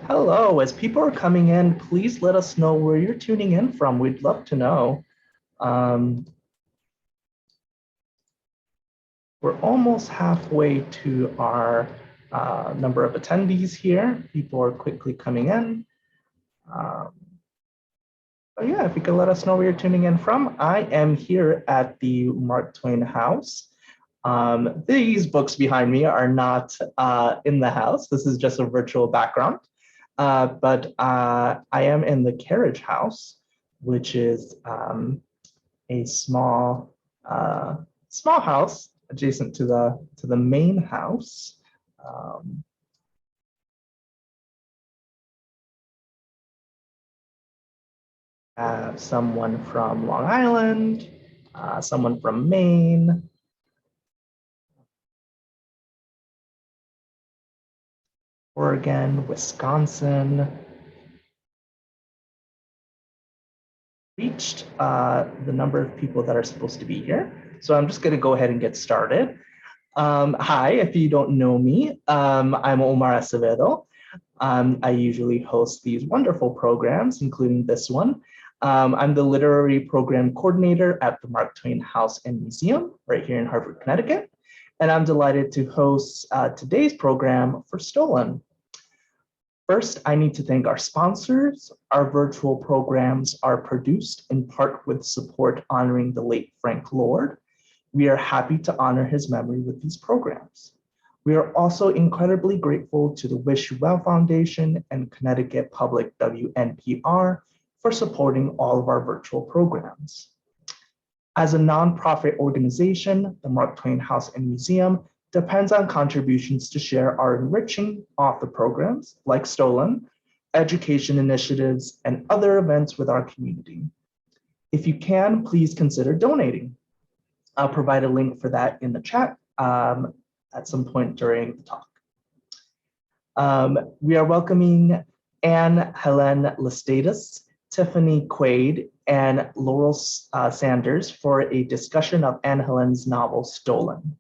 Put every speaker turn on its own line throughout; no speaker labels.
Hello, as people are coming in, please let us know where you're tuning in from. We'd love to know. Um, we're almost halfway to our number of attendees here. People are quickly coming in. But yeah, if you could let us know where you're tuning in from. I am here at the Mark Twain House. These books behind me are not in the house. This is just a virtual background. But I am in the carriage house, which is a small house adjacent to the main house. Have someone from Long Island, someone from Maine, Oregon, Wisconsin. Reached the number of people that are supposed to be here. So I'm just going to go ahead and get started. Hi, if you don't know me, I'm Omar Acevedo. I usually host these wonderful programs, including this one. I'm the literary program coordinator at the Mark Twain House and Museum right here in Hartford, Connecticut. And I'm delighted to host today's program for Stolen. First, I need to thank our sponsors. Our virtual programs are produced in part with support honoring the late Frank Lord. We are happy to honor his memory with these programs. We are also incredibly grateful to the Wish You Well Foundation and Connecticut Public WNPR for supporting all of our virtual programs. As a nonprofit organization, the Mark Twain House and Museum depends on contributions to share our enriching author programs like Stolen, education initiatives, and other events with our community. If you can, please consider donating. I'll provide a link for that in the chat at some point during the talk. We are welcoming Ann-Helen Laestadius, Tiffany Quaid, and Laurel Sanders for a discussion of Ann-Helen's novel, Stolen.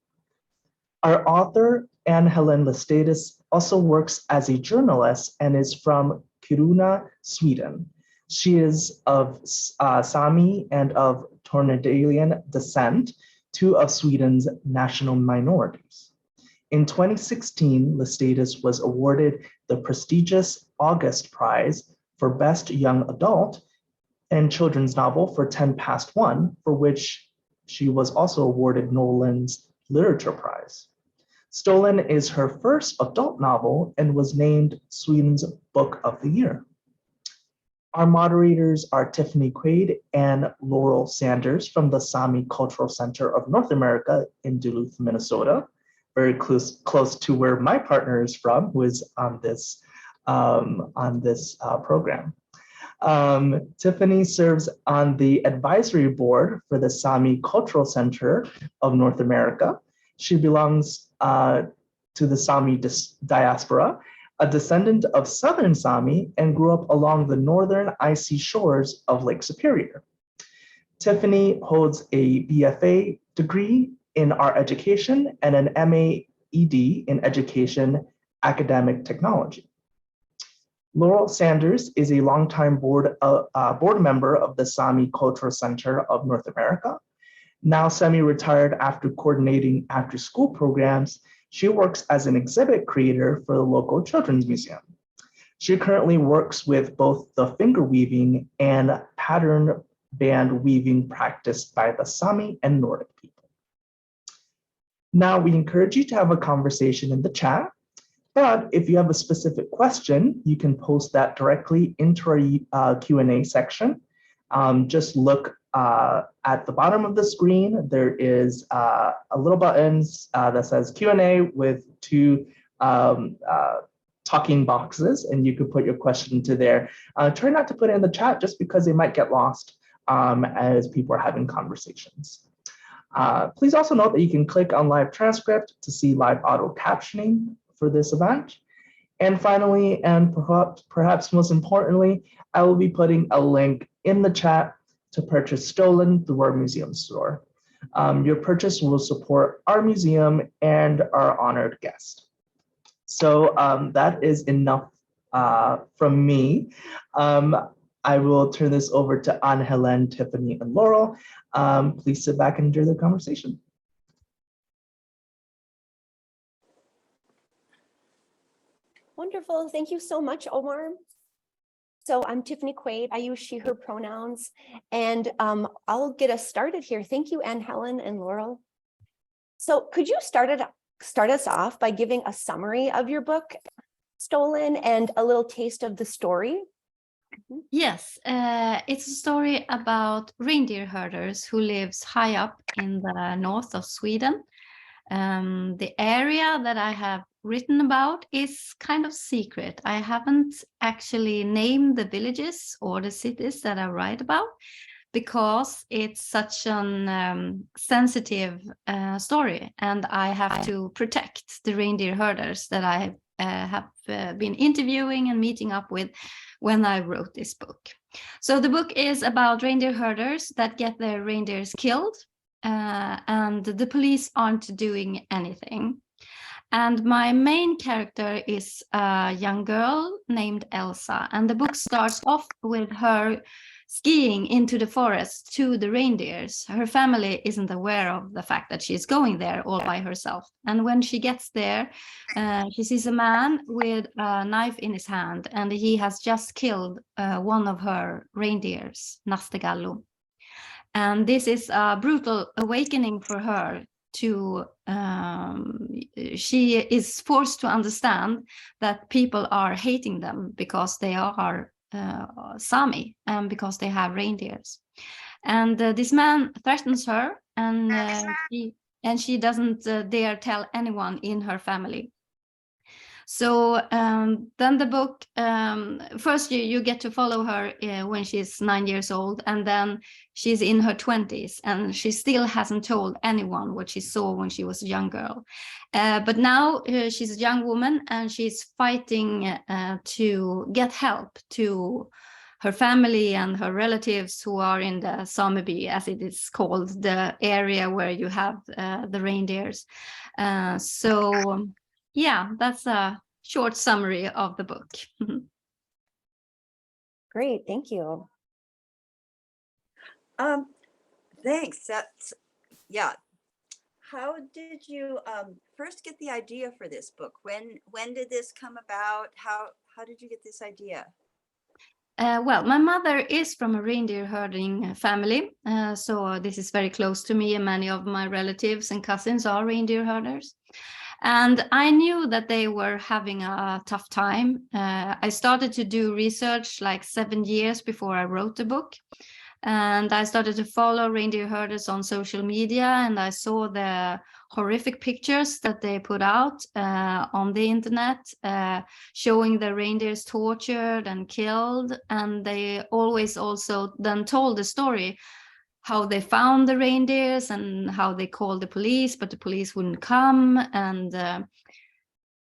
Our author, Ann-Helen Laestadius, also works as a journalist and is from Kiruna, Sweden. She is of Sámi and of Tornedalian descent, two of Sweden's national minorities. In 2016, Laestadius was awarded the prestigious August Prize for Best Young Adult and Children's Novel for 10 Past 1, for which she was also awarded Nolan's Literature Prize. Stolen is her first adult novel and was named Sweden's Book of the Year. Our moderators are Tiffany Quaid and Laurel Sanders from the Sámi Cultural Center of North America in Duluth, Minnesota, very close to where my partner is from, who is on this program. Tiffany serves on the advisory board for the Sámi Cultural Center of North America. She belongs to the Sámi diaspora, a descendant of Southern Sámi, and grew up along the northern icy shores of Lake Superior. Tiffany holds a BFA degree in art education and an MA-ED in education academic technology. Laurel Sanders is a longtime board member of the Sámi Cultural Center of North America. Now semi-retired after coordinating after-school programs, she works as an exhibit creator for the local children's museum. She currently works with both the finger weaving and pattern band weaving practiced by the Sámi and Nordic people. Now we encourage you to have a conversation in the chat, but if you have a specific question, you can post that directly into our Q&A section. Just look at the bottom of the screen. There is a little button that says Q&A with two talking boxes, and you could put your question into there. Try not to put it in the chat just because they might get lost as people are having conversations. Please also note that you can click on live transcript to see live auto captioning for this event. And finally, and perhaps most importantly, I will be putting a link in the chat to purchase Stolen through our museum store. Your purchase will support our museum and our honored guest. So that is enough from me. I will turn this over to Ann-Helen, Tiffany, and Laurel. Please sit back and enjoy the conversation.
Wonderful. Thank you so much, Omar. So I'm Tiffany Quaid. I use she, her pronouns, and I'll get us started here. Thank you, Ann-Helen and Laurel. So could you start us off by giving a summary of your book, Stolen, and a little taste of the story?
Yes, it's a story about reindeer herders who lives high up in the north of Sweden. The area that I have written about is kind of secret. I haven't actually named the villages or the cities that I write about because it's such an sensitive story, and I have to protect the reindeer herders that I have been interviewing and meeting up with when I wrote this book. So the book is about reindeer herders that get their reindeers killed, and the police aren't doing anything. And my main character is a young girl named Elsa, and the book starts off with her skiing into the forest to the reindeers. Her family isn't aware of the fact that she's going there all by herself. And when she gets there, she sees a man with a knife in his hand, and he has just killed one of her reindeers, Nastegallo. And this is a brutal awakening for her. She is forced to understand that people are hating them because they are Sámi and because they have reindeers. And this man threatens her, and she doesn't dare tell anyone in her family. So then the book, first you get to follow her when she's 9 years old, and then she's in her 20s, and she still hasn't told anyone what she saw when she was a young girl. But now she's a young woman, and she's fighting to get help to her family and her relatives who are in the Sámi, as it is called, the area where you have the reindeers. So yeah, that's a short summary of the book.
Great, thank you.
Thanks. That's, yeah. How did you first get the idea for this book? When did this come about? How did you get this idea?
Well, my mother is from a reindeer herding family, so this is very close to me, and many of my relatives and cousins are reindeer herders. And I knew that they were having a tough time. I started to do research like 7 years before I wrote the book. And I started to follow reindeer herders on social media, and I saw the horrific pictures that they put out on the internet, showing the reindeers tortured and killed. And they always also then told the story how they found the reindeers and how they called the police, but the police wouldn't come. And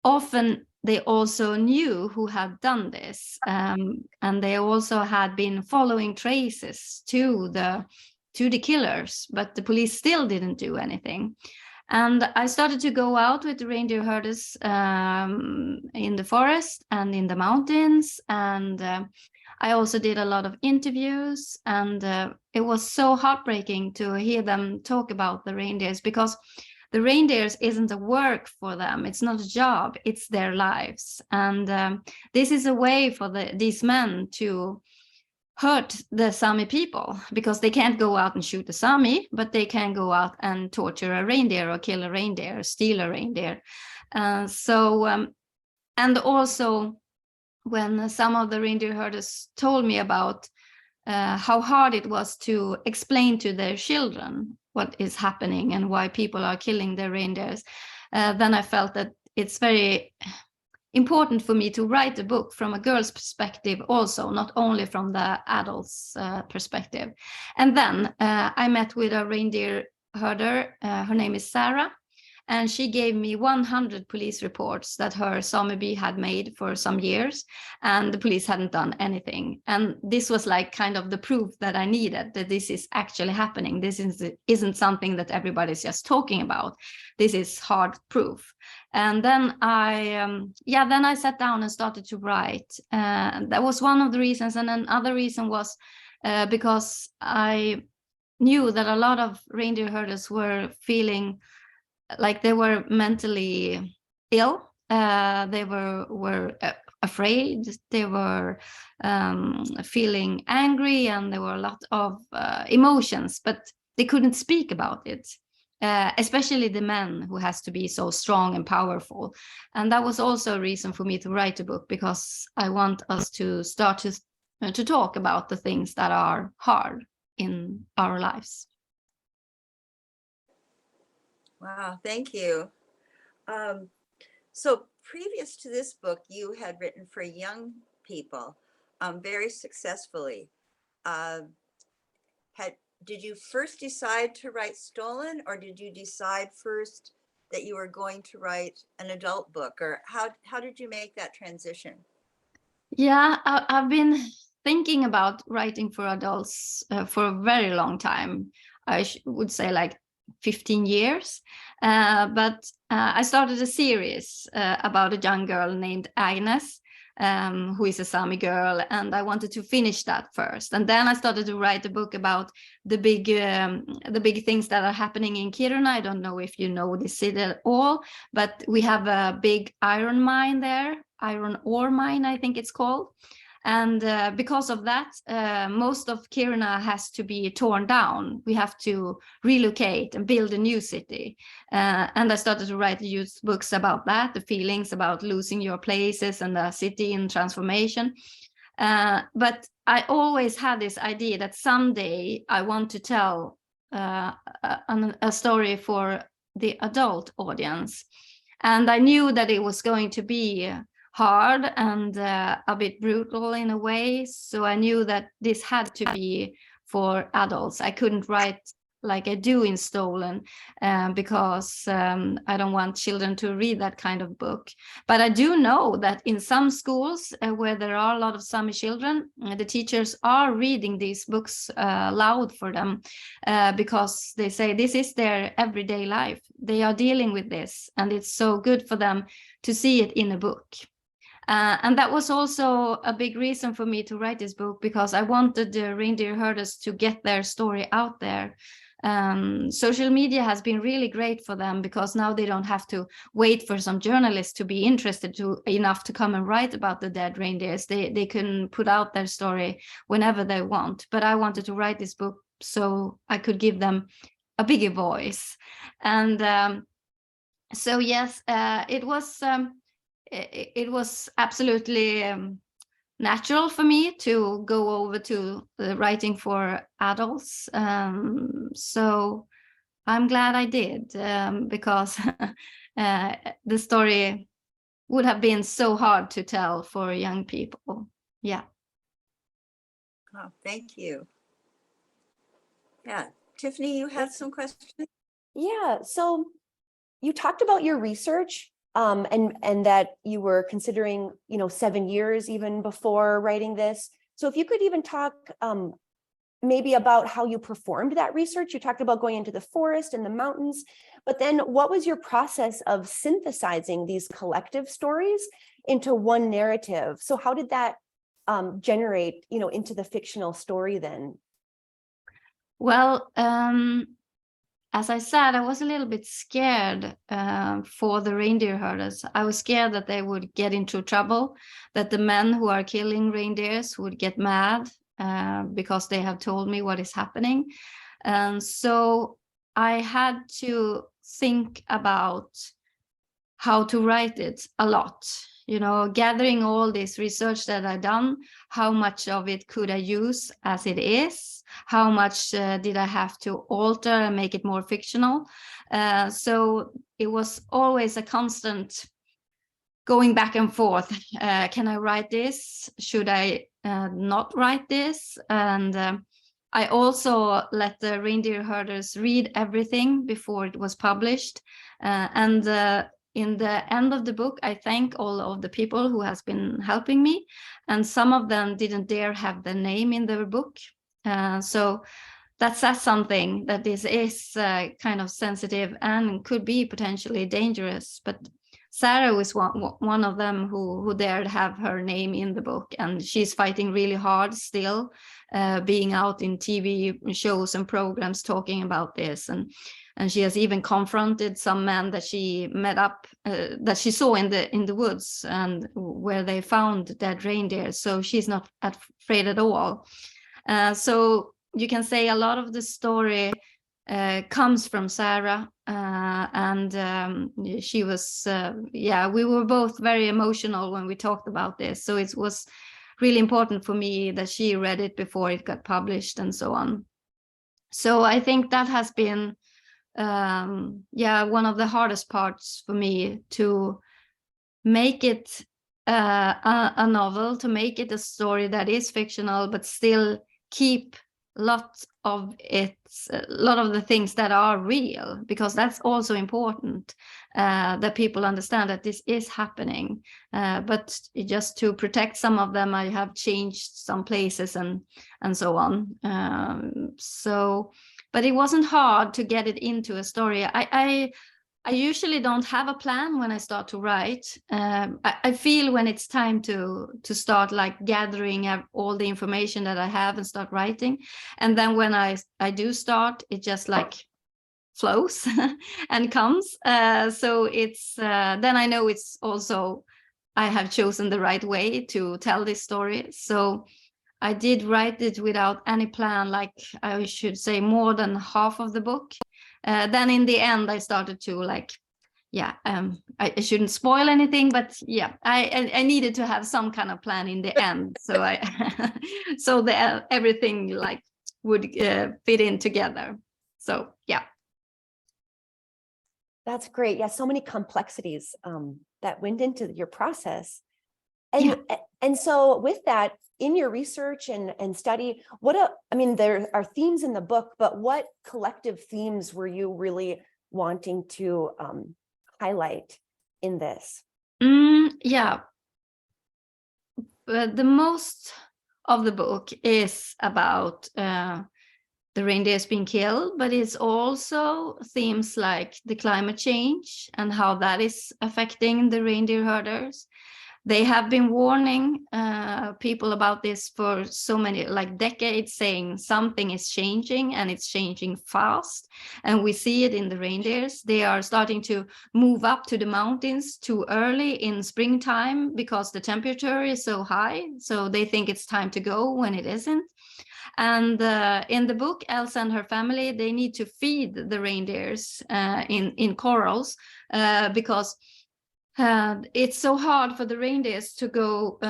often they also knew who had done this, and they also had been following traces to the killers, but the police still didn't do anything. And I started to go out with the reindeer herders in the forest and in the mountains, and I also did a lot of interviews, and it was so heartbreaking to hear them talk about the reindeers, because the reindeers isn't a work for them. It's not a job, it's their lives. And this is a way for these men to hurt the Sámi people, because they can't go out and shoot the Sámi, but they can go out and torture a reindeer or kill a reindeer, or steal a reindeer. And also, when some of the reindeer herders told me about how hard it was to explain to their children what is happening and why people are killing their reindeers, then I felt that it's very important for me to write a book from a girl's perspective also, not only from the adult's perspective. And then I met with a reindeer herder. Her name is Sarah, And she gave me 100 police reports that her Sámi had made for some years, and the police hadn't done anything. And this was like kind of the proof that I needed, that this is actually happening. This isn't something that everybody's just talking about. This is hard proof. And then I sat down and started to write. That was one of the reasons. And another reason was because I knew that a lot of reindeer herders were feeling like they were mentally ill. They were afraid. They were feeling angry, and there were a lot of emotions, but they couldn't speak about it. Especially the men, who has to be so strong and powerful. And that was also a reason for me to write a book, because I want us to start to talk about the things that are hard in our lives.
Wow, thank you. So previous to this book, you had written for young people very successfully. Did you first decide to write Stolen, or did you decide first that you were going to write an adult book, or how did you make that transition?
Yeah, I've been thinking about writing for adults for a very long time. I would say like 15 years. But I started a series about a young girl named Agnes, who is a Sámi girl, and I wanted to finish that first. And then I started to write a book about the big things that are happening in Kiruna. I don't know if you know this city at all, but we have a big iron mine there, iron ore mine, I think it's called. And because of that, most of Kiruna has to be torn down. We have to relocate and build a new city. And I started to write youth books about that, the feelings about losing your places and the city in transformation. But I always had this idea that someday I want to tell a story for the adult audience. And I knew that it was going to be hard and a bit brutal in a way. So I knew that this had to be for adults. I couldn't write like I do in Stolen because I don't want children to read that kind of book. But I do know that in some schools where there are a lot of Sámi children, the teachers are reading these books loud for them because they say this is their everyday life. They are dealing with this, and it's so good for them to see it in a book. And that was also a big reason for me to write this book, because I wanted the reindeer herders to get their story out there. Social media has been really great for them, because now they don't have to wait for some journalists to be interested enough to come and write about the dead reindeers. They can put out their story whenever they want. But I wanted to write this book so I could give them a bigger voice. And so yes, it was absolutely natural for me to go over to writing for adults. So I'm glad I did, because the story would have been so hard to tell for young people. Yeah.
Oh, thank you. Yeah, Tiffany, you had some questions?
Yeah, so you talked about your research and that you were considering, 7 years even before writing this. So if you could even talk maybe about how you performed that research. You talked about going into the forest and the mountains, but then what was your process of synthesizing these collective stories into one narrative? So how did that generate, into the fictional story then?
Well, as I said, I was a little bit scared for the reindeer herders. I was scared that they would get into trouble, that the men who are killing reindeers would get mad because they have told me what is happening. And so I had to think about how to write it a lot. Gathering all this research that I've done, how much of it could I use as it is? How much did I have to alter and make it more fictional? So it was always a constant going back and forth. Can I write this? Should I not write this? And I also let the reindeer herders read everything before it was published. In the end of the book, I thank all of the people who has been helping me, and some of them didn't dare have their name in their book. So that says something, that this is kind of sensitive and could be potentially dangerous. But Sarah was one of them who dared have her name in the book, and she's fighting really hard still, being out in TV shows and programs talking about this. And she has even confronted some men that she met up, that she saw in the woods, and where they found dead reindeer. So she's not afraid at all. So you can say a lot of the story comes from Sarah, and she was, we were both very emotional when we talked about this. So it was really important for me that she read it before it got published and so on. So I think that has been, one of the hardest parts for me, to make it a novel, to make it a story that is fictional, but still keep a lot of the things that are real, because that's also important, that people understand that this is happening. But just to protect some of them, I have changed some places and so on. But it wasn't hard to get it into a story. I usually don't have a plan when I start to write. I feel when it's time to start, like, gathering all the information that I have and start writing. And then when I do start, it just like flows and comes. So it's then I know it's also, I have chosen the right way to tell this story. So I did write it without any plan, like I should say more than half of the book. Then in the end, I started to I shouldn't spoil anything, but I needed to have some kind of plan in the end. So everything like would fit in together. So yeah.
That's great. Yeah, so many complexities that went into your process. And so with that, in your research and study, there are themes in the book, but what collective themes were you really wanting to highlight in this?
The most of the book is about the reindeers being killed, but it's also themes like the climate change and how that is affecting the reindeer herders. They have been warning people about this for so many, like, decades, saying something is changing, and it's changing fast. And we see it in the reindeers. They are starting to move up to the mountains too early in springtime because the temperature is so high. So they think it's time to go when it isn't. And in the book, Elsa and her family, they need to feed the reindeers in corrals because it's so hard for the reindeers to go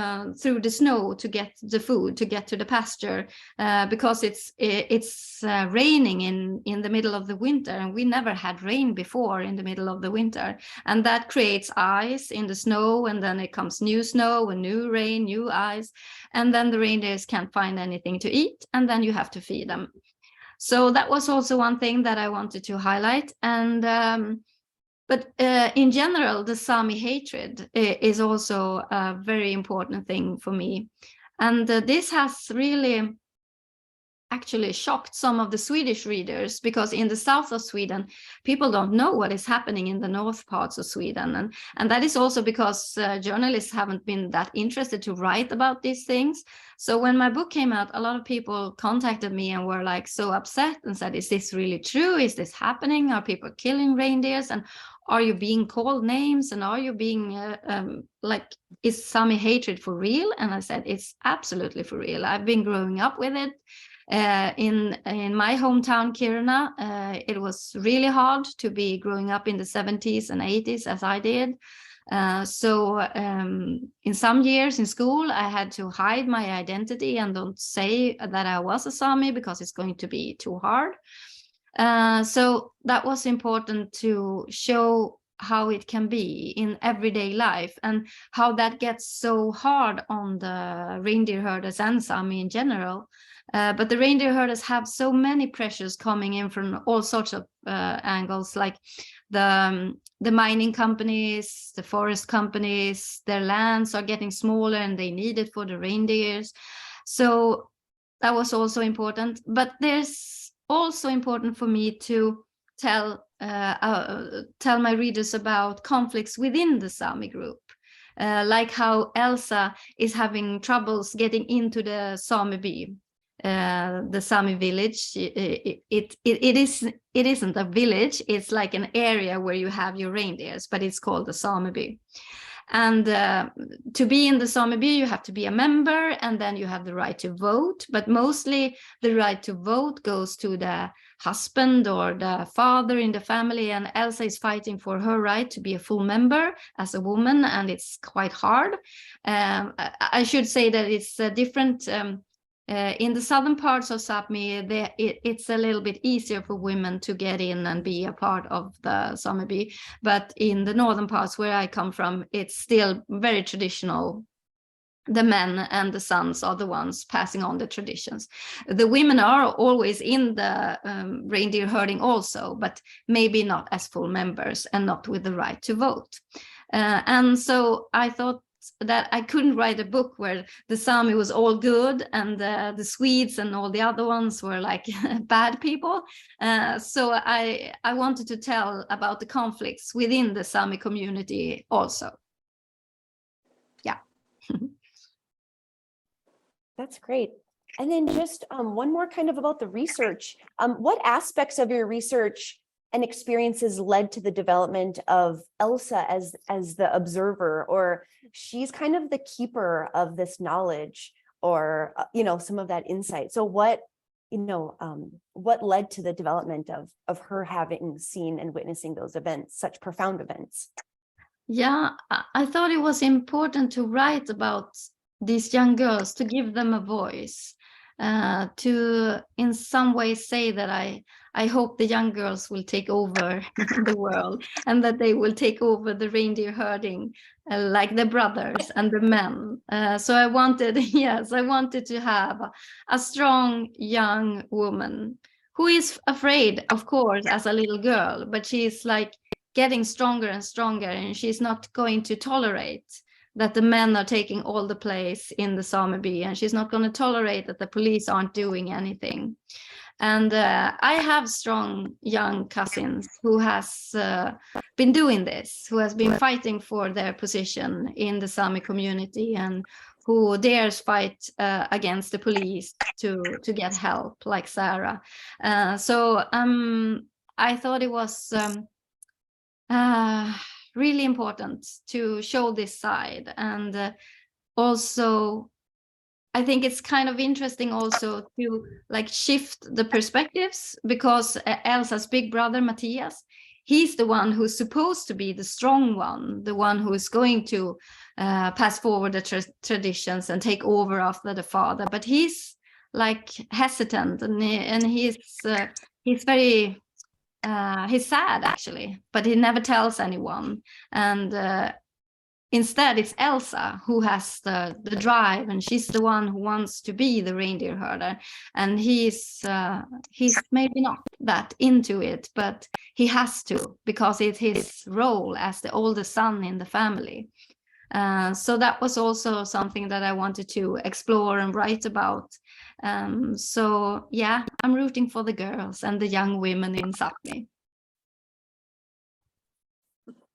through the snow to get the food, to get to the pasture, because it's raining in the middle of the winter, and we never had rain before in the middle of the winter, and that creates ice in the snow, and then it comes new snow and new rain, new ice, and then the reindeers can't find anything to eat, and then you have to feed them. So that was also one thing that I wanted to highlight. And but in general, the Sámi hatred is also a very important thing for me. And this has really actually shocked some of the Swedish readers, because in the south of Sweden, people don't know what is happening in the north parts of Sweden. And that is also because journalists haven't been that interested to write about these things. So when my book came out, a lot of people contacted me and were like so upset and said, is this really true? Is this happening? Are people killing reindeers? And are you being called names? And are you being is Sámi hatred for real? And I said, it's absolutely for real. I've been growing up with it. In my hometown, Kiruna, it was really hard to be growing up in the 70s and 80s as I did. So in some years in school, I had to hide my identity and don't say that I was a Sámi because it's going to be too hard. So that was important to show how it can be in everyday life and how that gets so hard on the reindeer herders and Sámi in general. But the reindeer herders have so many pressures coming in from all sorts of angles, like the mining companies, the forest companies, their lands are getting smaller and they need it for the reindeers. So that was also important. But there's also important for me to tell my readers about conflicts within the Sámi group. Like how Elsa is having troubles getting into the Sámi the Sámi village. It isn't a village, it's like an area where you have your reindeers, but it's called the Sámi. And to be in the Sámi, you have to be a member, and then you have the right to vote. But mostly the right to vote goes to the husband or the father in the family. And Elsa is fighting for her right to be a full member as a woman, and it's quite hard. I should say that it's different. In the southern parts of Sápmi, it's a little bit easier for women to get in and be a part of the Sámi. But in the northern parts where I come from, it's still very traditional. The men and the sons are the ones passing on the traditions. The women are always in the reindeer herding also, but maybe not as full members and not with the right to vote. And so I thought that I couldn't write a book where the Sámi was all good and the Swedes and all the other ones were like bad people. So I wanted to tell about the conflicts within the Sámi community also. Yeah.
That's great. And then just one more kind of about the research. What aspects of your research and experiences led to the development of Elsa as the observer, or she's kind of the keeper of this knowledge, or some of that insight? So what led to the development of her having seen and witnessing those events, such profound events?
Yeah, I thought it was important to write about these young girls, to give them a voice, to in some way say that I hope the young girls will take over the world, and that they will take over the reindeer herding like the brothers and the men. So I wanted to have a strong young woman who is afraid, of course, as a little girl, but she's like getting stronger and stronger, and she's not going to tolerate that the men are taking all the place in the Sámi, and she's not going to tolerate that the police aren't doing anything. And I have strong young cousins who has been doing this, who has been fighting for their position in the Sámi community, and who dares fight against the police to get help, like Sarah. So I thought it was really important to show this side. And also I think it's kind of interesting also to like shift the perspectives, because Elsa's big brother Matthias, he's the one who's supposed to be the strong one, the one who is going to pass forward the traditions and take over after the father. But he's like hesitant, and he's very he's sad actually, but he never tells anyone. And instead, it's Elsa who has the drive, and she's the one who wants to be the reindeer herder. And he's maybe not that into it, but he has to, because it's his role as the oldest son in the family. So that was also something that I wanted to explore and write about. So yeah, I'm rooting for the girls and the young women in Sápmi.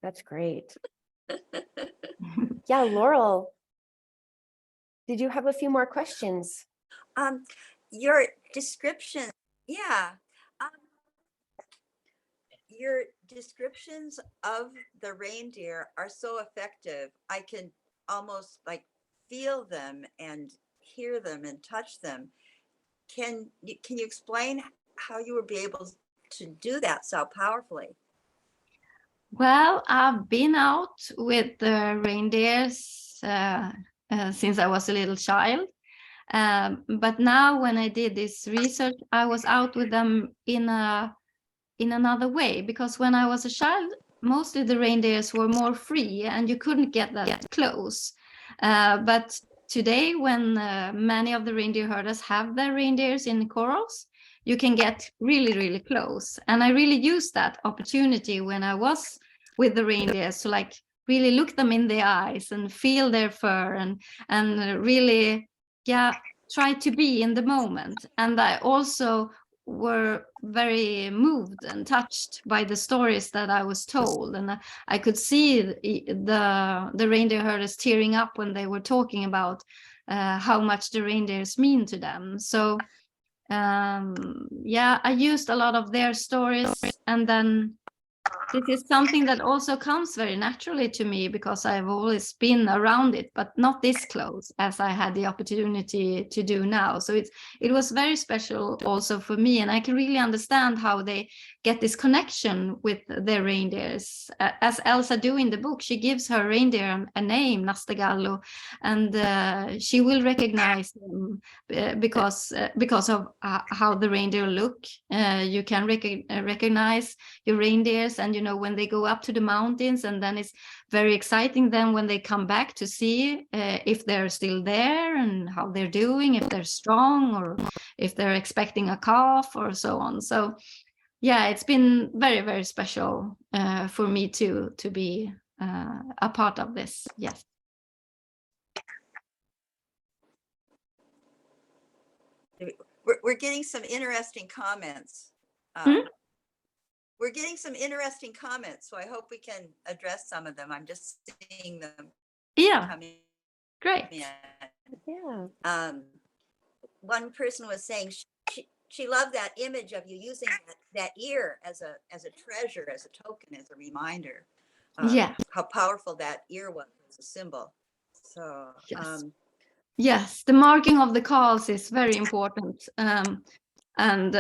That's great. Yeah, Laurel, did you have a few more questions?
Your description, yeah. Your descriptions of the reindeer are so effective. I can almost like feel them and hear them and touch them. Can you explain how you would be able to do that so powerfully?
Well, I've been out with the reindeers since I was a little child. But now when I did this research, I was out with them in another way, because when I was a child, mostly the reindeers were more free and you couldn't get that close. But today, when many of the reindeer herders have their reindeers in corrals, you can get really, really close. And I really used that opportunity when I was with the reindeers to like really look them in the eyes and feel their fur and really, yeah, try to be in the moment. And I also were very moved and touched by the stories that I was told, and I could see the reindeer herders tearing up when they were talking about how much the reindeers mean to them. So yeah, I used a lot of their stories, and then this is something that also comes very naturally to me because I've always been around it, but not this close as I had the opportunity to do now. So it was very special also for me, and I can really understand how they get this connection with their reindeers. As Elsa do in the book, she gives her reindeer a name, Nastagallo, and she will recognize them because of how the reindeer look. You can recognize your reindeers, and you know, when they go up to the mountains, and then it's very exciting then when they come back to see if they're still there and how they're doing, if they're strong or if they're expecting a calf or so on. So yeah, it's been very, very special for me to be a part of this. Yes.
We're getting some interesting comments. We're getting some interesting comments, so I hope we can address some of them. I'm just seeing them.
Yeah, great.
Yeah.
One person was saying she loved that image of you using that ear as a treasure, as a token, as a reminder.
Yeah.
How powerful that ear was as a symbol. So
yes. Yes, the marking of the calls is very important, and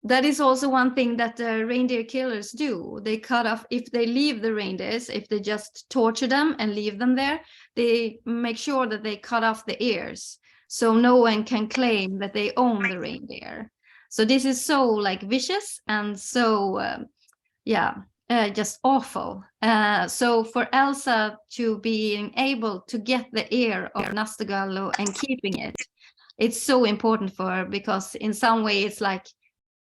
that is also one thing that the reindeer killers do. They cut off, if they leave the reindeers, if they just torture them and leave them there, they make sure that they cut off the ears, so no one can claim that they own the reindeer. So this is so like vicious and so just awful. So for Elsa to being able to get the ear of Nastagallo and keeping it, it's so important for her, because in some way it's like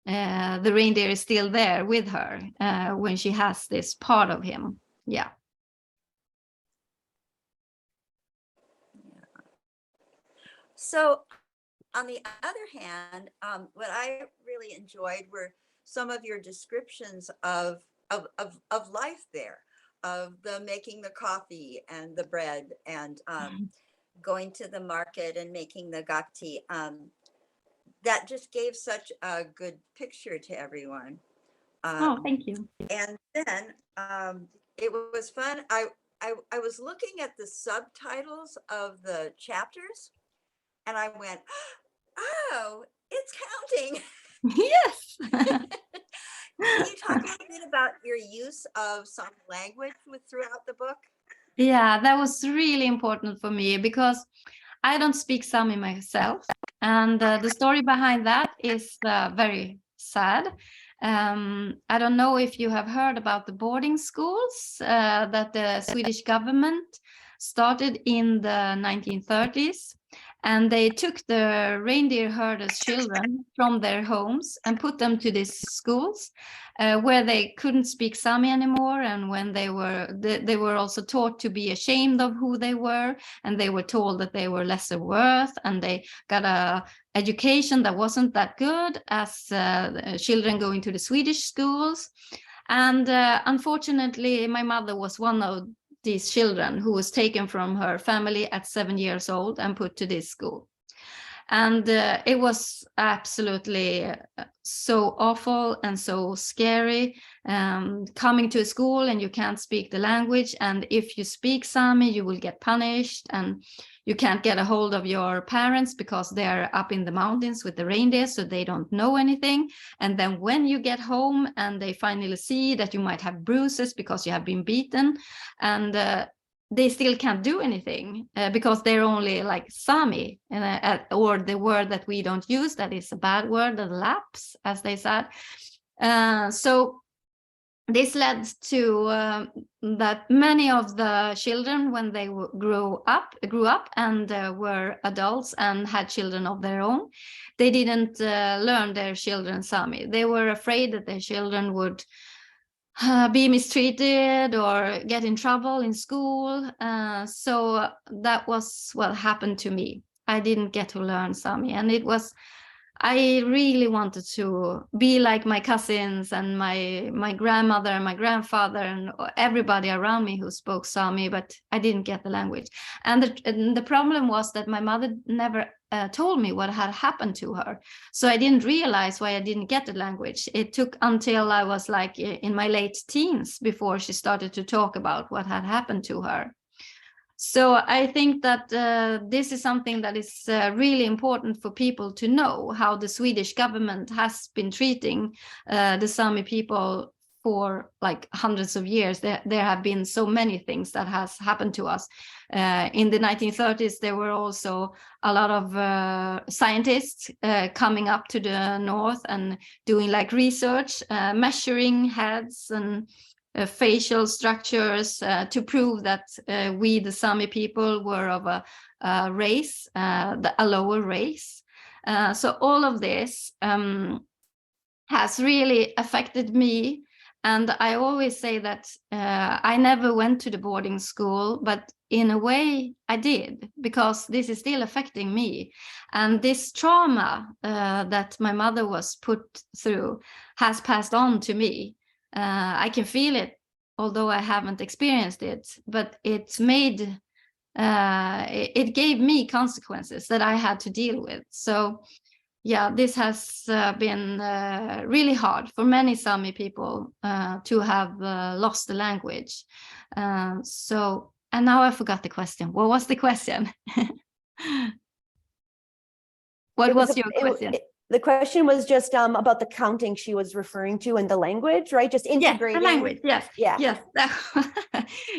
the reindeer is still there with her when she has this part of him. Yeah.
So on the other hand, what I really enjoyed were some of your descriptions of life there, of the making the coffee and the bread and going to the market and making the gakti. That just gave such a good picture to everyone.
Oh, thank you.
And then it was fun. I was looking at the subtitles of the chapters, and I went, oh, it's counting.
Yes.
Can you talk a little bit about your use of some language throughout the book?
Yeah, that was really important for me because I don't speak Sámi myself. And the story behind that is very sad. I don't know if you have heard about the boarding schools that the Swedish government started in the 1930s. And they took the reindeer herders' children from their homes and put them to these schools where they couldn't speak Sámi anymore. And when they were also taught to be ashamed of who they were, and they were told that they were lesser worth, and they got a education that wasn't that good as children going to the Swedish schools. And unfortunately, my mother was one of these children who was taken from her family at 7 years old and put to this school. And it was absolutely so awful and so scary, coming to a school and you can't speak the language, and if you speak Sámi you will get punished, and you can't get a hold of your parents because they're up in the mountains with the reindeer, so they don't know anything. And then when you get home and they finally see that you might have bruises because you have been beaten, and they still can't do anything because they're only like Sámi, or the word that we don't use, that is a bad word, the laps, as they said. So this led to that many of the children, when they grew up and were adults and had children of their own, they didn't learn their children Sámi. They were afraid that their children would be mistreated or get in trouble in school. So that was what happened to me. I didn't get to learn Sámi, and I really wanted to be like my cousins and my grandmother and my grandfather and everybody around me who spoke Sámi, but I didn't get the language. And the problem was that my mother never told me what had happened to her. So I didn't realize why I didn't get the language. It took until I was like in my late teens before she started to talk about what had happened to her. So I think that this is something that is really important for people to know, how the Swedish government has been treating the Sámi people for like hundreds of years. There have been so many things that has happened to us. In the 1930s, there were also a lot of scientists coming up to the north and doing like research, measuring heads and facial structures to prove that we, the Sámi people, were of a race, a lower race. So all of this has really affected me. And I always say that I never went to the boarding school, but in a way I did, because this is still affecting me. And this trauma that my mother was put through has passed on to me. I can feel it, although I haven't experienced it, but it gave me consequences that I had to deal with. So yeah, this has been really hard for many Sámi people to have lost the language. And now I forgot the question. What was the question? What was your question?
The question was just about the counting she was referring to and the language, right? Just integrating.
Yes, the language, yes.
Yeah.
Yes.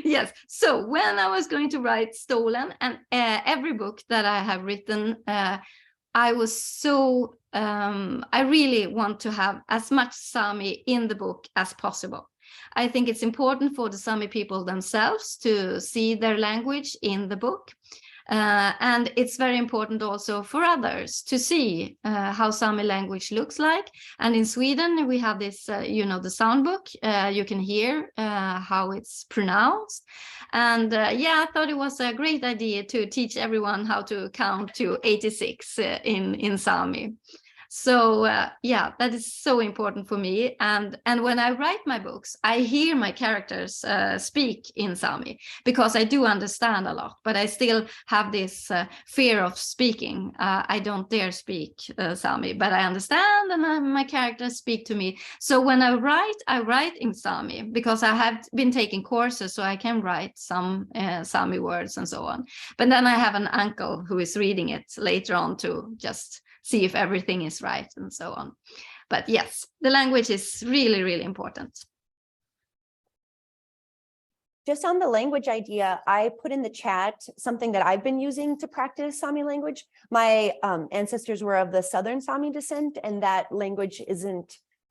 Yes. So when I was going to write Stolen, and every book that I have written, I was so, I really want to have as much Sámi in the book as possible. I think it's important for the Sámi people themselves to see their language in the book. And it's very important also for others to see how Sámi language looks like. And in Sweden, we have this, the sound book. You can hear how it's pronounced. And I thought it was a great idea to teach everyone how to count to 86 in Sámi. So that is so important for me. And when I write my books, I hear my characters speak in Sámi, because I do understand a lot, but I still have this fear of speaking. I don't dare speak Sámi, but I understand, and my characters speak to me. So when I write in Sámi, because I have been taking courses, so I can write some Sámi words and so on. But then I have an uncle who is reading it later on to just see if everything is right and so on. But yes, the language is really, really important.
Just on the language idea, I put in the chat something that I've been using to practice Sámi language. My ancestors were of the Southern Sámi descent, and that language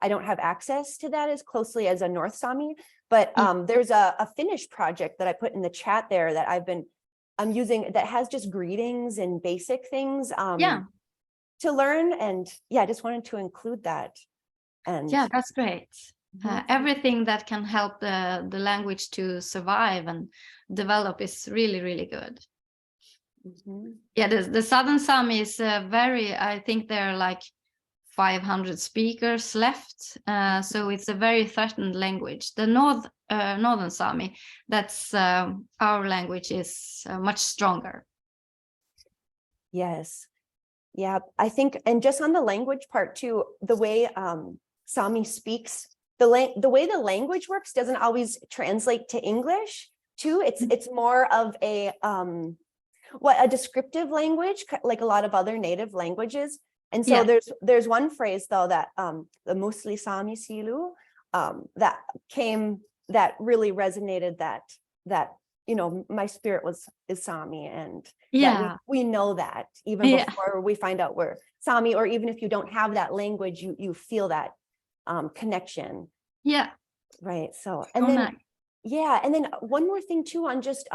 I don't have access to that as closely as a North Sámi, but there's a Finnish project that I put in the chat there that I'm using that has just greetings and basic things. To learn, and I just wanted to include that. And
that's great. Everything that can help the language to survive and develop is really, really good. The Southern Sámi is I think there are like 500 speakers left, so it's a very threatened language. The Northern Sámi, that's our language, is much stronger.
Yes. Yeah, I think, and just on the language part too, the way Sámi speaks, the way the language works doesn't always translate to English too. It's more of a descriptive language, like a lot of other native languages. And so there's one phrase though that the Musli Sámi Silu that really resonated, that my spirit is Sámi, and we know that even before we find out we're Sámi, or even if you don't have that language, you feel that connection. Right. So,
So
and then,
nice.
yeah. And then one more thing too, on just,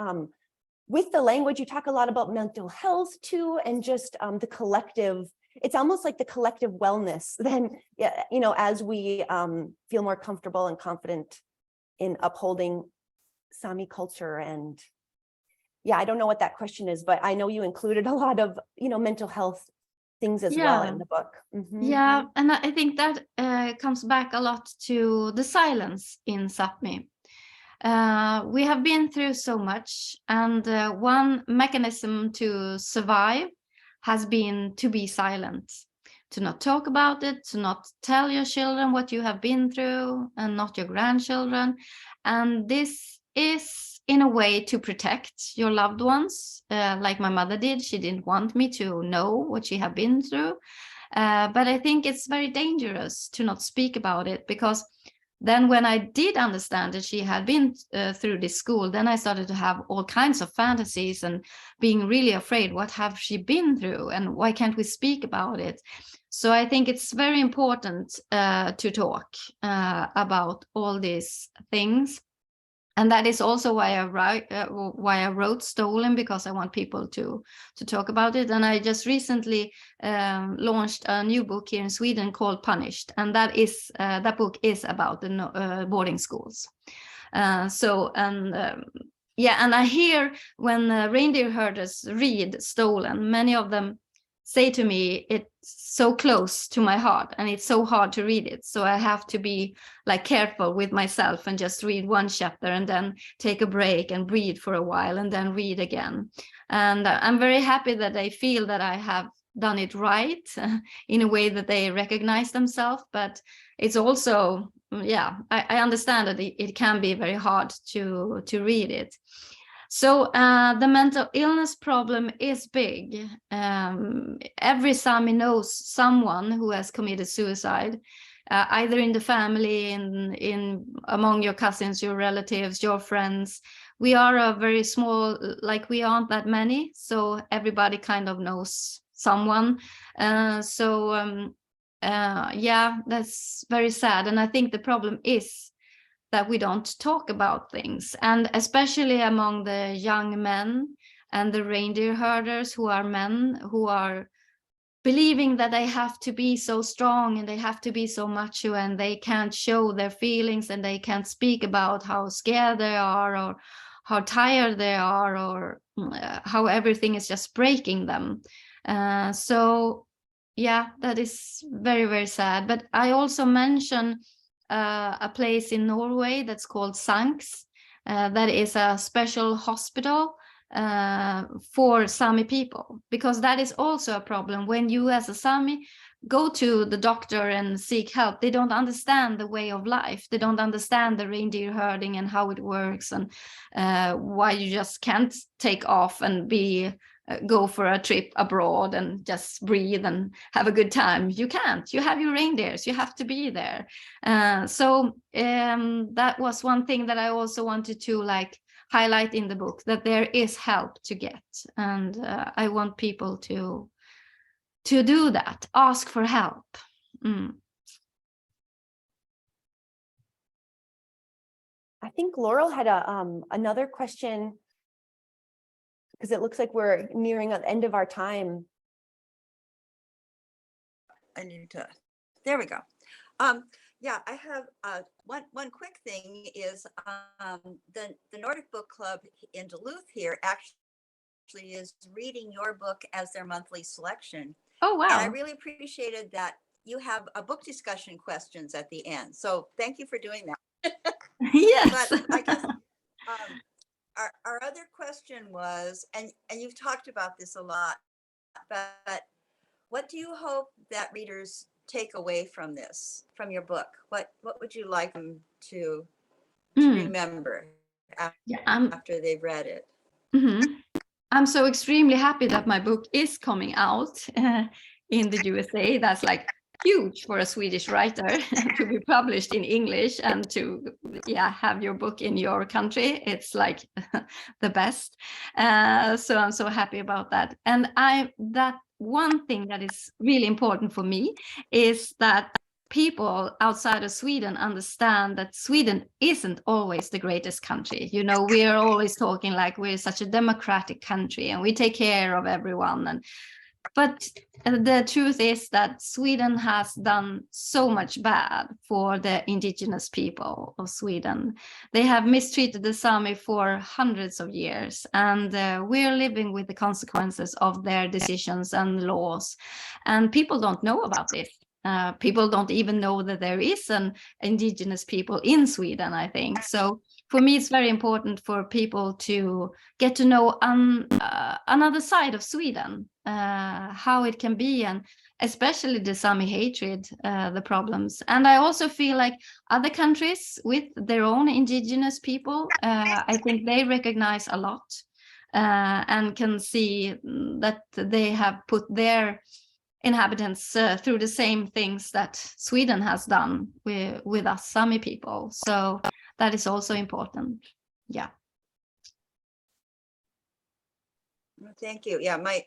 with the language, you talk a lot about mental health too, and just the collective, it's almost like the collective wellness then, yeah, you know, as we feel more comfortable and confident in upholding Sámi culture. And yeah, I don't know what that question is, but I know you included a lot of, you know, mental health things as well in the book. Mhm.
Yeah, and I think that comes back a lot to the silence in Sápmi. We have been through so much, and one mechanism to survive has been to be silent, to not talk about it, to not tell your children what you have been through, and not your grandchildren. And this is in a way to protect your loved ones, like my mother did. She didn't want me to know what she had been through. But I think it's very dangerous to not speak about it, because then when I did understand that she had been through this school, then I started to have all kinds of fantasies and being really afraid, what have she been through and why can't we speak about it? So I think it's very important to talk about all these things. And that is also why I wrote Stolen, because I want people to talk about it. And I just recently launched a new book here in Sweden called Punished, and that book is about the boarding schools. Yeah, and I hear when reindeer herders read Stolen, many of them say to me, it's so close to my heart and it's so hard to read it. So I have to be like careful with myself and just read one chapter and then take a break and breathe for a while and then read again. And I'm very happy that they feel that I have done it right in a way that they recognize themselves. But it's also, yeah, I understand that it can be very hard to read it. So the mental illness problem is big. Every Sámi knows someone who has committed suicide, either in the family, in among your cousins, your relatives, your friends. We are a very small, like we aren't that many, so everybody kind of knows someone. Yeah, that's very sad. And I think the problem is that we don't talk about things, and especially among the young men and the reindeer herders who are men, who are believing that they have to be so strong and they have to be so macho and they can't show their feelings and they can't speak about how scared they are or how tired they are or how everything is just breaking them. So yeah, that is very, very sad. But I also mention a place in Norway that's called Sanks. That is a special hospital for Sámi people, because that is also a problem. When you as a Sámi go to the doctor and seek help, they don't understand the way of life. They don't understand the reindeer herding and how it works, and why you just can't take off and go for a trip abroad and just breathe and have a good time. You can't. You have your reindeers. You have to be there. So that was one thing that I also wanted to highlight in the book, that there is help to get, and I want people to do that. Ask for help.
I think Laurel had another question, because it looks like we're nearing the end of our time.
There we go. Yeah, I have one quick thing is the Nordic Book Club in Duluth here actually is reading your book as their monthly selection.
Oh, wow.
And I really appreciated that you have a book discussion questions at the end. So thank you for doing that.
Yes.
But I guess our other question was, and you've talked about this a lot, but what do you hope that readers take away from this, from your book? What would you like them to remember after they've read it?
I'm so extremely happy that my book is coming out in the USA. That's huge for a Swedish writer to be published in English and to have your book in your country. It's the best. So I'm so happy about that. And that one thing that is really important for me is that people outside of Sweden understand that Sweden isn't always the greatest country. You know, we are always talking like we're such a democratic country and we take care of everyone. But the truth is that Sweden has done so much bad for the indigenous people of Sweden. They have mistreated the Sámi for hundreds of years, and we're living with the consequences of their decisions and laws. And people don't know about this. People don't even know that there is an indigenous people in Sweden, I think. So for me, it's very important for people to get to know another side of Sweden, how it can be, and especially the Sámi hatred, the problems. And I also feel like other countries with their own indigenous people, I think they recognize a lot and can see that they have put their inhabitants through the same things that Sweden has done with us Sámi people. So that is also important. Yeah.
Thank you. Yeah, my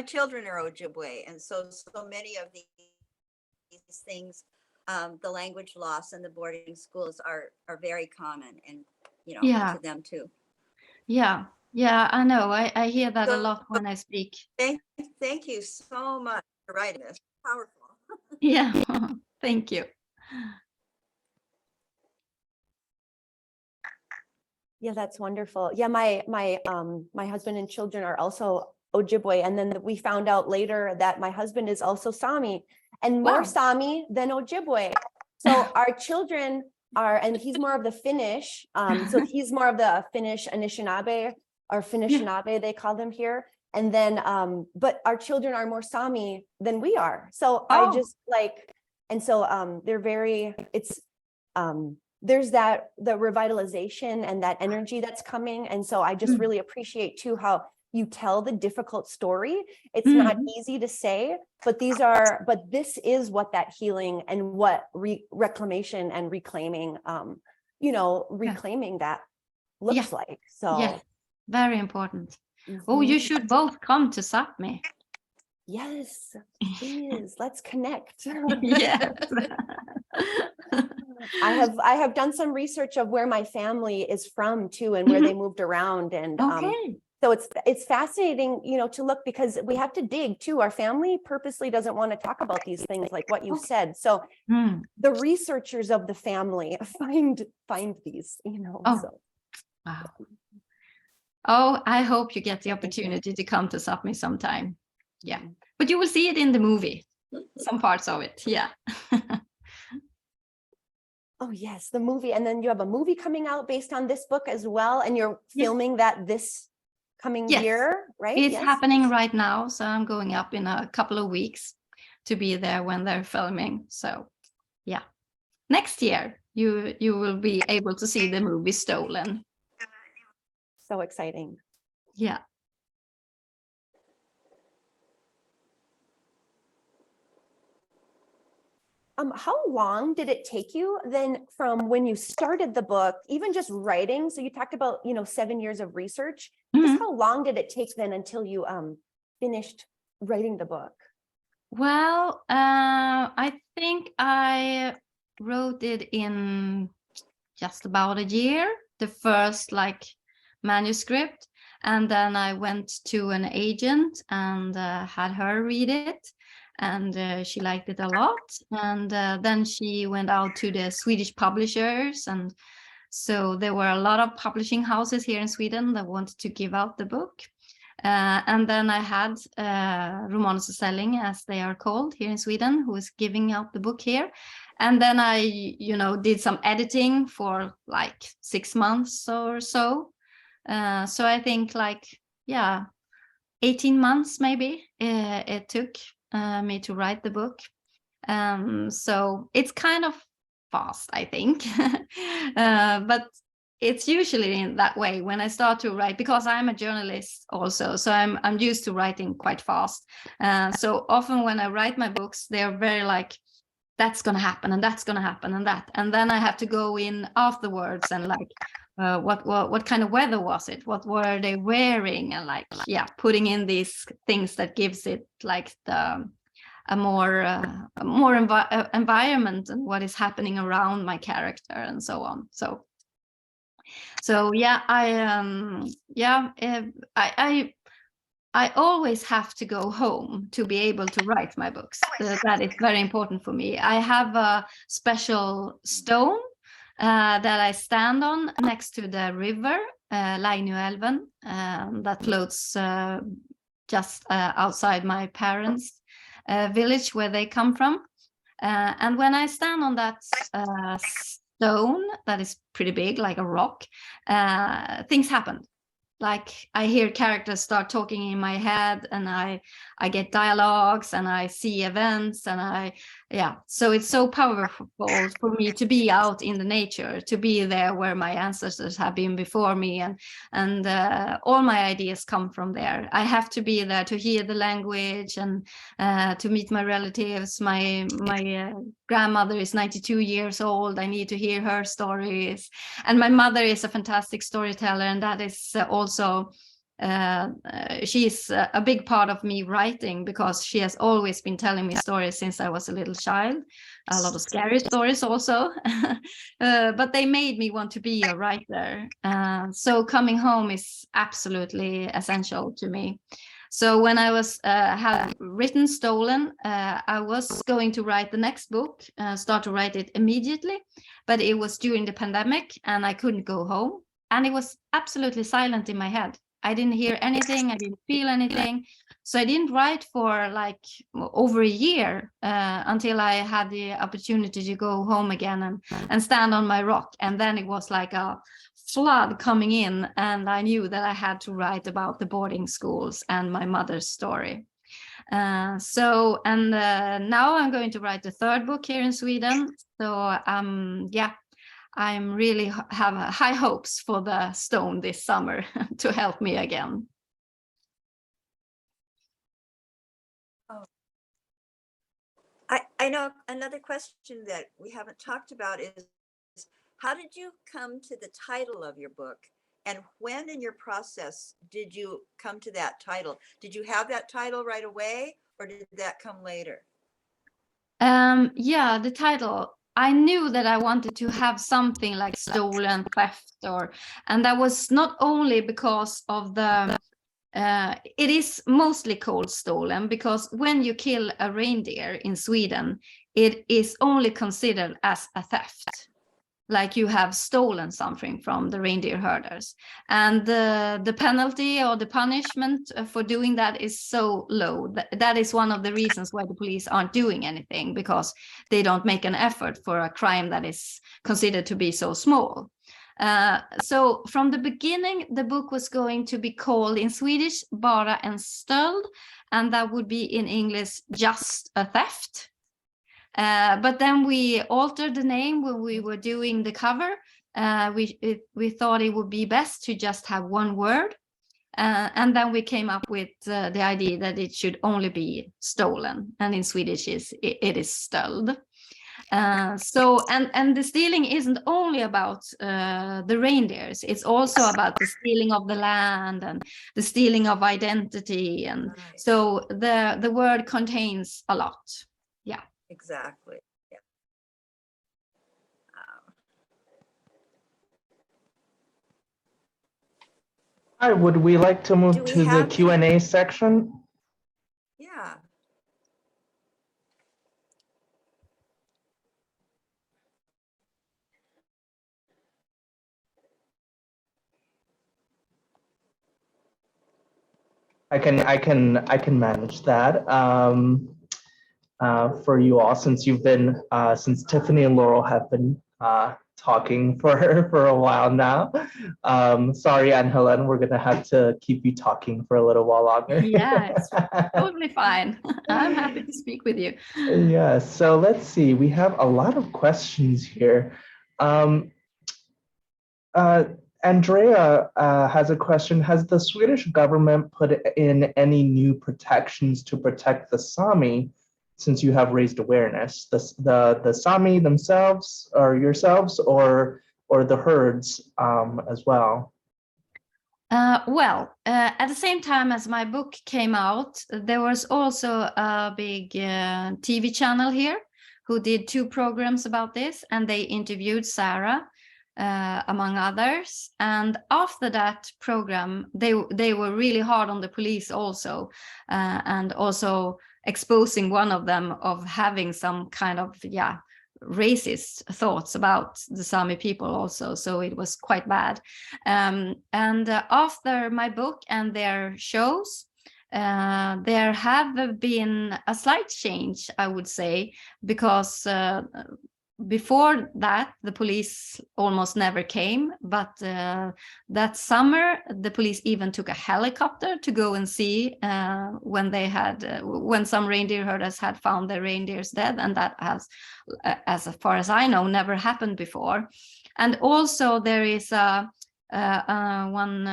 children are Ojibwe, and so many of these things, the language loss and the boarding schools are very common, and to them too.
Yeah. Yeah, I know. I hear that a lot when I speak.
Thank you so much for writing this. Powerful.
Yeah, thank you.
Yeah, that's wonderful. Yeah, my husband and children are also Ojibwe, and then we found out later that my husband is also Sámi, and more Sámi than Ojibwe. So our children are, and he's more of the Finnish. So he's more of the Finnish Anishinaabe, or Finnish-Nabe, they call them here. And then, but our children are more Sámi than we are. So I just like, and so they're very, it's, there's the revitalization and that energy that's coming. And so I just really appreciate too how you tell the difficult story. It's not easy to say, but this is what that healing and what reclamation and reclaiming, reclaiming that looks like. So
yes, very important. Oh, you should both come to Sápmi.
Yes, please, let's connect.
Yes.
I have done some research of where my family is from too, and where they moved around, and so it's fascinating, to look, because we have to dig too. Our family purposely doesn't want to talk about these things, like what you said. So the researchers of the family find these, So.
Wow. Oh, I hope you get the opportunity to come to Sápmi sometime. Yeah, but you will see it in the movie, some parts of it. Yeah.
Oh yes, the movie, and then you have a movie coming out based on this book as well, and you're filming that this coming year, right?
It's happening right now, so I'm going up in a couple of weeks to be there when they're filming. So yeah, next year you will be able to see the movie Stolen.
So exciting.
Yeah.
How long did it take you then from when you started the book, even just writing? So you talked about, 7 years of research. Just how long did it take then until you finished writing the book?
Well, I think I wrote it in just about a year, the first manuscript. And then I went to an agent and had her read it. And she liked it a lot. And then she went out to the Swedish publishers. And so there were a lot of publishing houses here in Sweden that wanted to give out the book. And then I had Romanus-Selling, as they are called here in Sweden, who is giving out the book here. And then I, did some editing for 6 months or so. So I think 18 months maybe it took me to write the book. So it's kind of fast, I think. But it's usually in that way when I start to write, because I'm a journalist also, so I'm used to writing quite fast. So often when I write my books, they're very that's gonna happen and that's gonna happen and that, and then I have to go in afterwards and what kind of weather was it, what were they wearing, and putting in these things that gives it more environment and what is happening around my character and so on. So yeah, I always have to go home to be able to write my books. That is very important for me. I have a special stone that I stand on next to the river, Lainioelven, that floats just outside my parents' village where they come from. And when I stand on that stone that is pretty big, like a rock, things happen. Like I hear characters start talking in my head, and I get dialogues, and I see events, and so it's so powerful for me to be out in the nature, to be there where my ancestors have been before me, and all my ideas come from there. I have to be there to hear the language and to meet my relatives. My grandmother is 92 years old. I need to hear her stories, and my mother is a fantastic storyteller, and that is also she's a big part of me writing, because she has always been telling me stories since I was a little child, a lot of scary stories also, but they made me want to be a writer. So coming home is absolutely essential to me. So when I was had written Stolen, I was going to write the next book, start to write it immediately, but it was during the pandemic and I couldn't go home, and it was absolutely silent in my head. I didn't hear anything, I didn't feel anything. So I didn't write for like over a year until I had the opportunity to go home again and stand on my rock. And then it was like a flood coming in, and I knew that I had to write about the boarding schools and my mother's story. Now I'm going to write the third book here in Sweden. So I'm really have high hopes for the stone this summer to help me again.
Oh. I know another question that we haven't talked about is, how did you come to the title of your book? And when in your process did you come to that title? Did you have that title right away, or did that come later?
Yeah, the title. I knew that I wanted to have something like stolen, theft, and that was not only because of the it is mostly called stolen, because when you kill a reindeer in Sweden, it is only considered as a theft. Like you have stolen something from the reindeer herders, and the penalty or the punishment for doing that is so low. That is one of the reasons why the police aren't doing anything, because they don't make an effort for a crime that is considered to be so small. So from the beginning, the book was going to be called in Swedish Bara en stöld, and that would be in English just a theft. But then we altered the name when we were doing the cover. We thought it would be best to just have one word. And then we came up with the idea that it should only be stolen. And in Swedish, it is stöld. And the stealing isn't only about the reindeers. It's also about the stealing of the land and the stealing of identity. And
Right.
so the word contains a lot. Yeah.
Exactly. Yeah.
Hi, would we like to move
Do we
to the
have
Q&A section?
Yeah.
I can manage that for you all, since you've been since Tiffany and Laurel have been talking for a while now. Sorry, Ann-Helen, we're gonna have to keep you talking for a little while longer.
Yeah, it's totally fine. I'm happy to speak with you.
Yeah, so let's see. We have a lot of questions here. Andrea has a question. Has the Swedish government put in any new protections to protect the Sámi, since you have raised awareness? The Sámi themselves, or yourselves, or the herds as well?
At the same time as my book came out, there was also a big TV channel here who did 2 programs about this, and they interviewed Sarah, among others. And after that program, they were really hard on the police also, and also exposing one of them of having some kind of, racist thoughts about the Sámi people also. So it was quite bad. After my book and their shows, there have been a slight change, I would say, because before that, the police almost never came, but that summer, the police even took a helicopter to go and see when some reindeer herders had found their reindeers dead, and that has, as far as I know, never happened before. And also there is one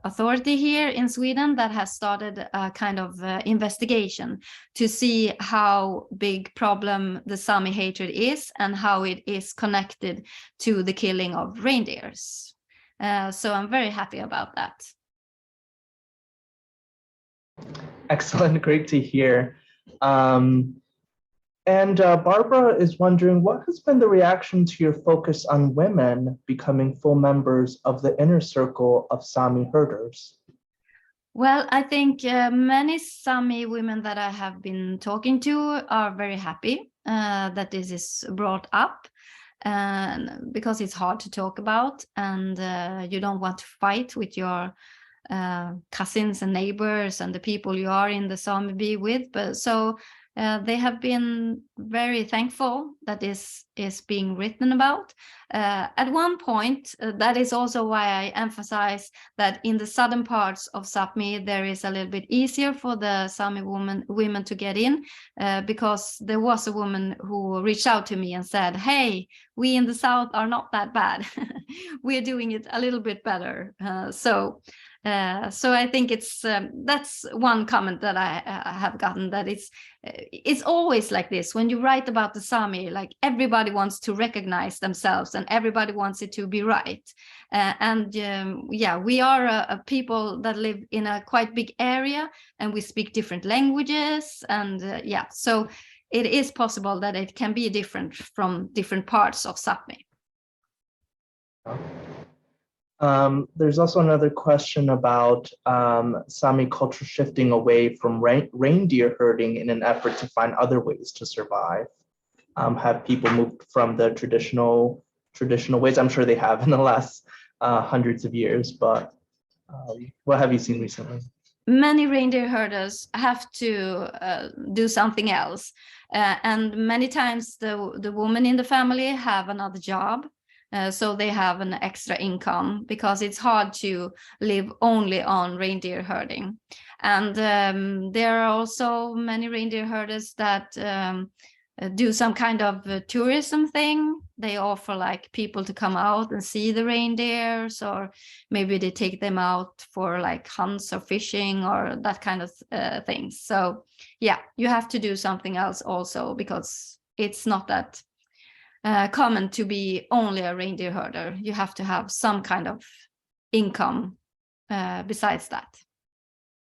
authority here in Sweden that has started a kind of investigation to see how big problem the Sámi hatred is and how it is connected to the killing of reindeers. So I'm very happy about that.
Excellent, great to hear. Barbara is wondering, what has been the reaction to your focus on women becoming full members of the inner circle of Sámi herders?
Well, I think many Sámi women that I have been talking to are very happy that this is brought up, because it's hard to talk about, and you don't want to fight with your cousins and neighbors and the people you are in the Sámi bee with. But so they have been very thankful that this is being written about. At one point, that is also why I emphasize that in the southern parts of Sápmi, there is a little bit easier for the Sámi women to get in, because there was a woman who reached out to me and said, hey, we in the south are not that bad. We're doing it a little bit better. So I think it's that's one comment that I have gotten, that it's always like this when you write about the Sámi, like everybody wants to recognize themselves and everybody wants it to be right. We are a people that live in a quite big area and we speak different languages, and so it is possible that it can be different from different parts of Sápmi.
There's also another question about Sámi culture shifting away from reindeer herding in an effort to find other ways to survive. Have people moved from the traditional ways? I'm sure they have in the last hundreds of years, but what have you seen recently?
Many reindeer herders have to do something else, and many times the woman in the family have another job. So they have an extra income, because it's hard to live only on reindeer herding. And there are also many reindeer herders that do some kind of tourism thing. They offer like people to come out and see the reindeers, or maybe they take them out for like hunts or fishing or that kind of things. So yeah, you have to do something else also, because it's not that common to be only a reindeer herder. You have to have some kind of income besides that.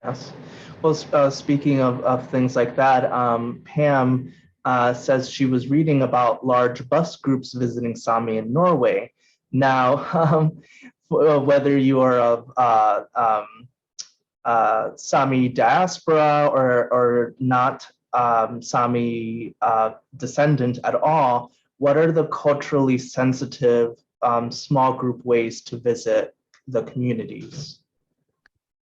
Yes. Well, speaking of things like that, Pam says she was reading about large bus groups visiting Sámi in Norway. Now, whether you are of Sámi diaspora or not Sámi descendant at all, what are the culturally sensitive small group ways to visit the communities?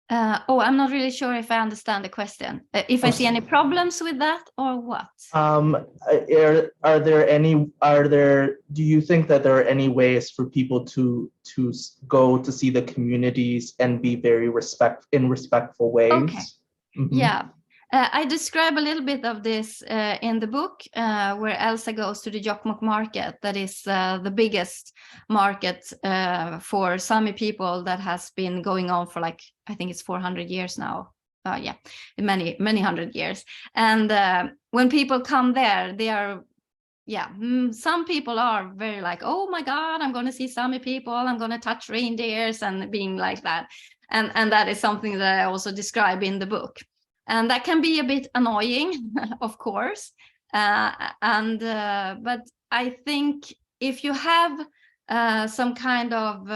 I'm not really sure if I understand the question. If I see any problems with that or what? Do you think that there are any ways for people to go to see the communities and be very respectful ways? Okay.
Mm-hmm.
Yeah. I describe a little bit of this in the book, where Elsa goes to the Jokkmokk market. That is the biggest market for Sámi people that has been going on for like, I think it's 400 years now. Many hundred years. And when people come there, they are some people are very like, oh my God, I'm going to see Sámi people, I'm going to touch reindeers and being like that. And that is something that I also describe in the book. And that can be a bit annoying, of course. But I think if you have some kind of,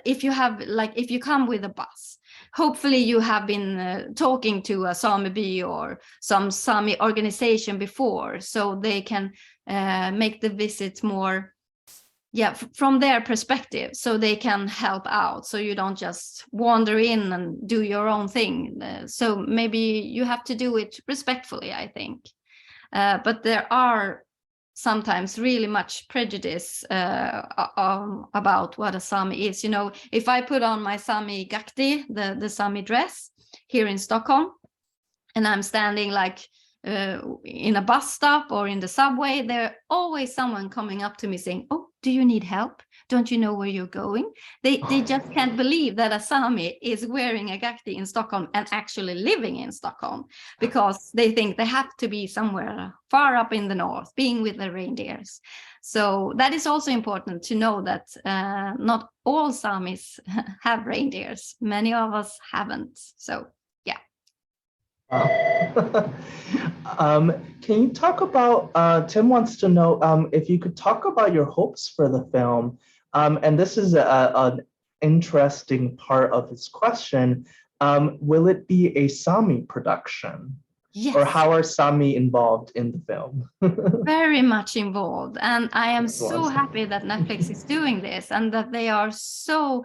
if you come with a bus, hopefully you have been talking to a Sámi bee or some Sámi organization before, so they can make the visit more, from their perspective, so they can help out, so you don't just wander in and do your own thing. So maybe you have to do it respectfully, I think. But there are sometimes really much prejudice about what a Sámi is. You know, if I put on my Sámi gakti, the Sámi dress here in Stockholm, and I'm standing like in a bus stop or in the subway, there's always someone coming up to me saying, oh, do you need help? Don't you know where you're going? They just can't believe that a Sámi is wearing a gakti in Stockholm and actually living in Stockholm, because they think they have to be somewhere far up in the north, being with the reindeers. So that is also important to know that not all Sámis have reindeers. Many of us haven't. So yeah.
Can you talk about, Tim wants to know if you could talk about your hopes for the film. And this is an interesting part of his question. Will it be a Sámi production?
Yes.
Or how are Sámi involved in the film?
Very much involved. And I am so happy that Netflix is doing this and that they are so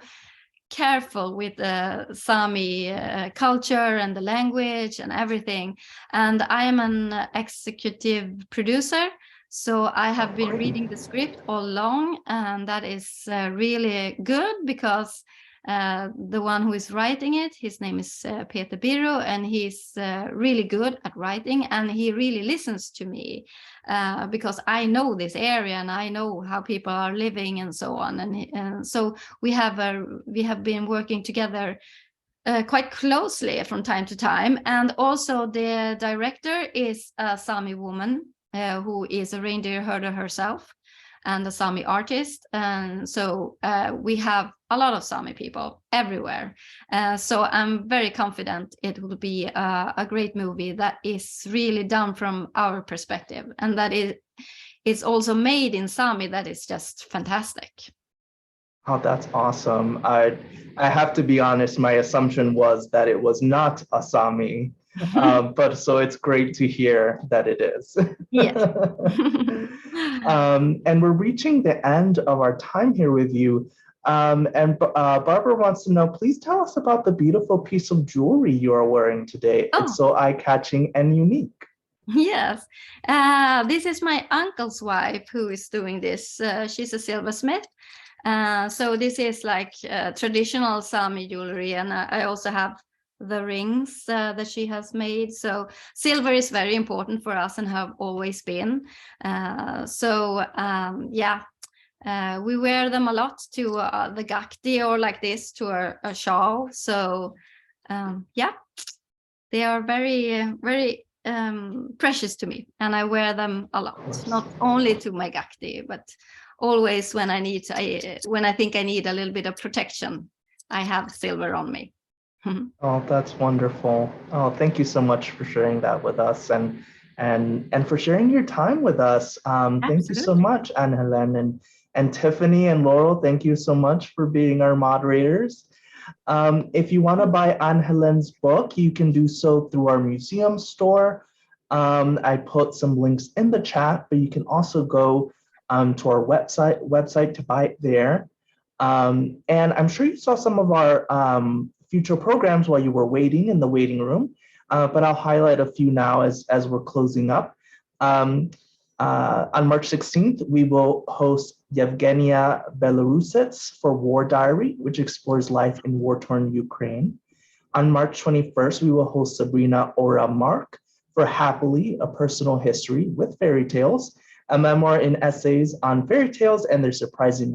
careful with the Sámi culture and the language and everything. And I am an executive producer, so I have been reading the script all along, and that is really good, because the one who is writing it, his name is Peter Birro, and he's really good at writing, and he really listens to me because I know this area and I know how people are living and so on. And so we have been working together quite closely from time to time. And also the director is a Sámi woman who is a reindeer herder herself and a Sámi artist. And so we have a lot of Sámi people everywhere. So I'm very confident it will be a great movie that is really done from our perspective. And that it's also made in Sámi. That is just fantastic.
Oh, that's awesome. I have to be honest, my assumption was that it was not a Sámi. But so it's great to hear that it is.
Yes.
And we're reaching the end of our time here with you. And Barbara wants to know, please tell us about the beautiful piece of jewelry you are wearing today.
Oh.
It's so eye-catching and unique.
Yes, this is my uncle's wife who is doing this. She's a silversmith. So this is like traditional Sámi jewelry, and I also have the rings that she has made. So silver is very important for us and have always been. We wear them a lot to the gakti, or like this to a shawl. So they are very, very precious to me, and I wear them a lot, not only to my gakti, but always when when I think I need a little bit of protection, I have silver on me.
Oh, that's wonderful. Oh, thank you so much for sharing that with us, and for sharing your time with us. Thank you so much, Ann-Helen, and Tiffany and Laurel. Thank you so much for being our moderators. If you want to buy Ann-Helen's book, you can do so through our museum store. I put some links in the chat, but you can also go to our website to buy it there. And I'm sure you saw some of our future programs while you were waiting in the waiting room, but I'll highlight a few now as we're closing up. On March 16th, we will host Yevgenia Belorusets for War Diary, which explores life in war-torn Ukraine. On March 21st, we will host Sabrina Ora Mark for Happily, a Personal History with Fairy Tales, a memoir in essays on fairy tales and their surprising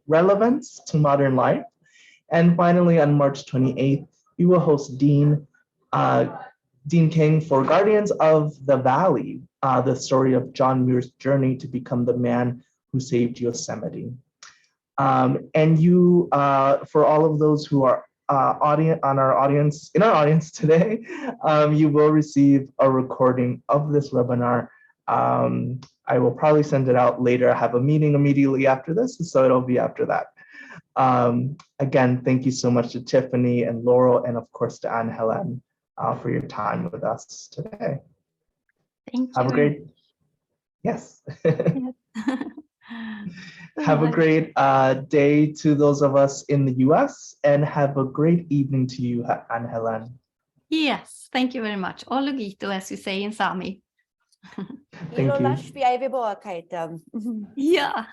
relevance to modern life. And finally, on March 28th, we will host Dean Dean King for Guardians of the Valley, the story of John Muir's journey to become the man who saved Yosemite. And you, for all of those who are in our audience today, you will receive a recording of this webinar. I will probably send it out later. I have a meeting immediately after this, so it'll be after that. Again, thank you so much to Tiffany and Laurel, and of course to Ann-Helen for your time with us today.
Thank you.
Have a great, yes. Have a great day to those of us in the US, and have a great evening to you, Ann-Helen.
Yes, thank you very much. Ologito, as you say in Sámi.
Thank you.
Ilolash viaiviboa kaitam.
Yeah.